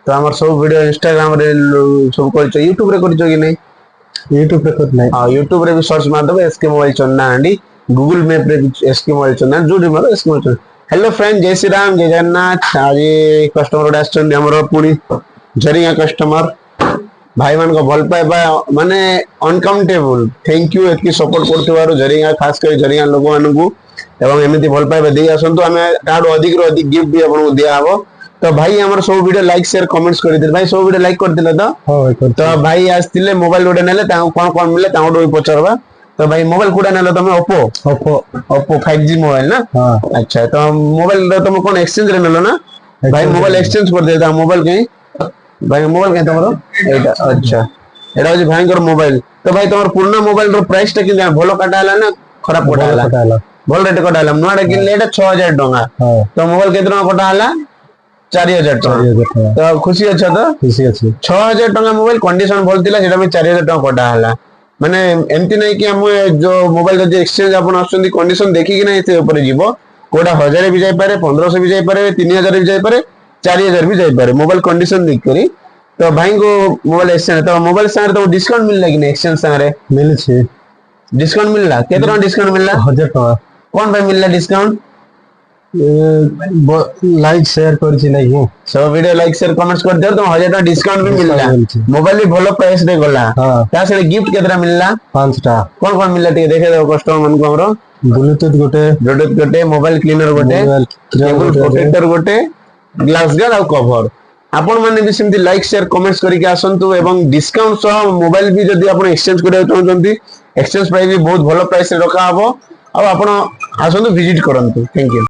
तो हमर सब वीडियो इंस्टाग्राम रे सब करछ यूट्यूब रे करछ कि नहीं यूट्यूब रे कर नहीं हां यूट्यूब रे भी सर्च मार दबे एसके मोबाइल चन्ना हांडी गूगल मैप रे एसके मोबाइल चन्ना जोडी मारो एसके मोबाइल। हेलो फ्रेंड जय श्री राम जय जगन्नाथ आज कस्टमर उडा आछन हमर पुनी जरिया कस्टमर भाई मान को भल पाइबा माने अनकाउंटेबल थैंक यू एतकी सपोर्ट करथिबारो जरिया खास कर जरिया लोग मान को एवं एमिति भल पाइबा देई आसंतु हमें ताडो अधिक रो अधिक गिफ्ट भी आपन को दिया हबो। तो भाई हमर सब वीडियो लाइक शेयर कमेंट्स कर दे भाई सब वीडियो लाइक कर दिले तो भाई आस्तिले मोबाइल गोटे नेले ता कोन कोन मिले ता ओडो पचरबा। तो भाई मोबाइल कोडा नेले तमे ओप्पो 5G मोबाइल ना हां अच्छा तो मोबाइल रो तमे कोन एक्सचेंज रे नेलो ना भाई मोबाइल एक्सचेंज कर दे ता मोबाइल के भाई मोबाइल के तमरो एटा अच्छा एटा हो भाई कर मोबाइल। तो भाई तमर पुराना मोबाइल रो प्राइस टा कि भलो काटा हला ना खराब काटा हला भल रेट काटा हला नोडा किनले एटा 6000 टका तो मोबाइल केतना काटा हला 4000 टका। तो खुशी अच्छा तो खुशी अछि 6000 टका मोबाइल कंडीशन भल थिला सेटा में 4000 टका काटा हला माने एमती नहीं कि हम जो मोबाइल जो एक्सचेंज अपन आछंदी कंडीशन देखि कि नहीं से ऊपर जीवो कोडा 1000 भी जाय पारे 1500 भी जाय पारे 3000 भी जाय पारे 4000 भी जाय पारे मोबाइल कंडीशन देख करी। तो भाई को मोबाइल एक्सचेंज तो मोबाइल संगे तो डिस्काउंट मिलला कि नहीं एक्सचेंज संगे मिल छे डिस्काउंट मिलला केतना डिस्काउंट मिलला 1000 टका कोन भाई मिलला डिस्काउंट लाइक शेयर कर छी नहीं सब वीडियो लाइक शेयर कमेंट्स कर दियो तो 1000 टका डिस्काउंट भी मिलला मोबाइल भी भलो प्राइस दे गला ता से गिफ्ट केतना मिलला 5 टा कोन कोन मिलला ठीक देखे दो कस्टमर मन को हमरो ब्लूटूथ गोटे मोबाइल क्लीनर गोटे केबल प्रोटेक्टर गोटे ग्लास गार्ड और कवर आपण माने भी सिमती लाइक शेयर कमेंट्स करी के आसंतु एवं डिस्काउंट सह मोबाइल भी जदी आपण एक्सचेंज करिया चाहउछंती एक्सचेंज प्राइस भी बहुत भलो प्राइस रे रखा हबो और आपण आसंतु विजिट करंतु थैंक यू।